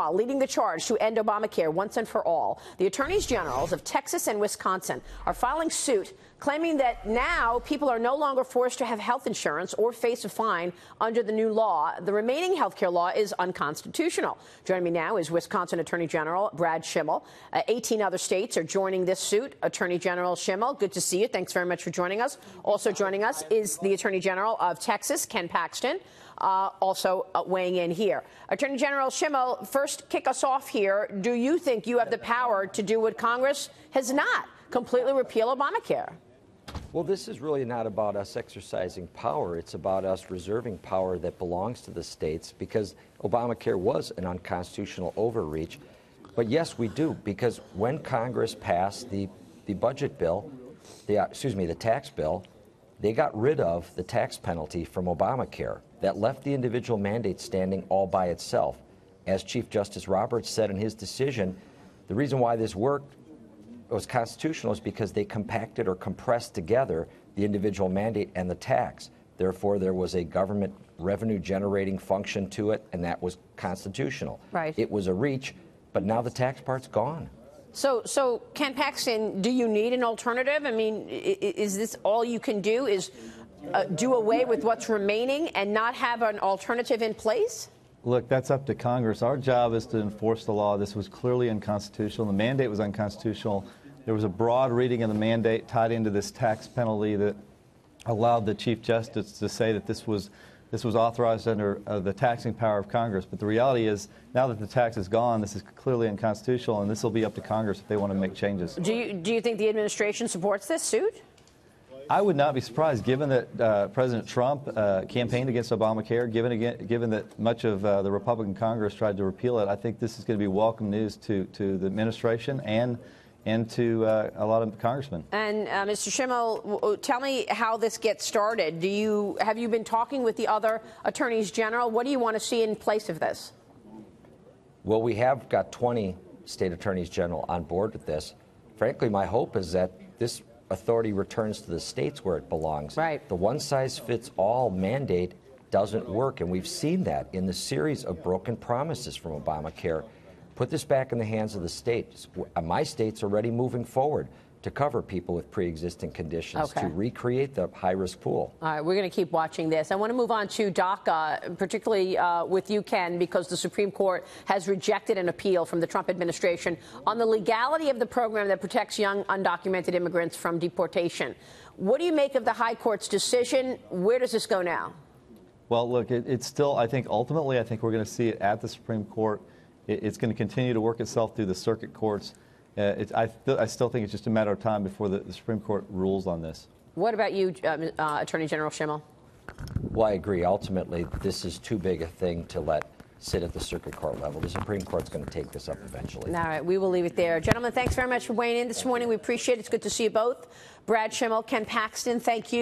Leading the charge to end Obamacare once and for all, the attorneys generals of Texas and Wisconsin are filing suit claiming that now people are no longer forced to have health insurance or face a fine under the new law. The remaining health care law is unconstitutional. Joining me now is Wisconsin Attorney General Brad Schimel. 18 other states are joining this suit. Attorney General Schimel, good to see you. Thanks very much for joining us. Also joining us is the Attorney General of Texas, Ken Paxton. Also weighing in here. Attorney General Schimel, first kick us off here. Do you think you have the power to do what Congress has not, completely repeal Obamacare? Well, this is really not about us exercising power. It's about us reserving power that belongs to the states, because Obamacare was an unconstitutional overreach. But yes, we do, because when Congress passed the budget bill, the tax bill, they got rid of the tax penalty from Obamacare. That left the individual mandate standing all by itself. As Chief Justice Roberts said in his decision, the reason why this worked was constitutional is because they compacted or compressed together the individual mandate and the tax. Therefore, there was a government revenue-generating function to it, and that was constitutional. Right. It was a reach, but now the tax part's gone. So Ken Paxton, do you need an alternative? I mean, is this all you can do, is do away with what's remaining and not have an alternative in place? Look, that's up to Congress. Our job is to enforce the law. This was clearly unconstitutional. The mandate was unconstitutional. There was a broad reading of the mandate tied into this tax penalty that allowed the Chief Justice to say that this was authorized under the taxing power of Congress. But the reality is, now that the tax is gone, this is clearly unconstitutional, and this will be up to Congress if they want to make changes. Do you think the administration supports this suit? I would not be surprised, given that President Trump campaigned against Obamacare, given that much of the Republican Congress tried to repeal it. I think this is going to be welcome news to the administration and to a lot of congressmen. And Mr. Schimel, tell me how this gets started. Have you been talking with the other attorneys general? What do you want to see in place of this? Well, we have got 20 state attorneys general on board with this. Frankly, my hope is that this authority returns to the states where it belongs. Right. The one-size-fits-all mandate doesn't work, and we've seen that in the series of broken promises from Obamacare. Put this back in the hands of the states. My state's already moving forward to cover people with pre-existing conditions, to recreate the high-risk pool. All right, we're going to keep watching this. I want to move on to DACA, particularly with you, Ken, because the Supreme Court has rejected an appeal from the Trump administration on the legality of the program that protects young undocumented immigrants from deportation. What do you make of the High Court's decision? Where does this go now? Well, look, it's still, ultimately, I think we're going to see it at the Supreme Court. It's going to continue to work itself through the circuit courts. I still think it's just a matter of time before the Supreme Court rules on this. What about you, Attorney General Schimel? Well, I agree. Ultimately, this is too big a thing to let sit at the circuit court level. The Supreme Court's going to take this up eventually. All right, we will leave it there. Gentlemen, thanks very much for weighing in this morning. We appreciate it. It's good to see you both. Brad Schimel, Ken Paxton, thank you.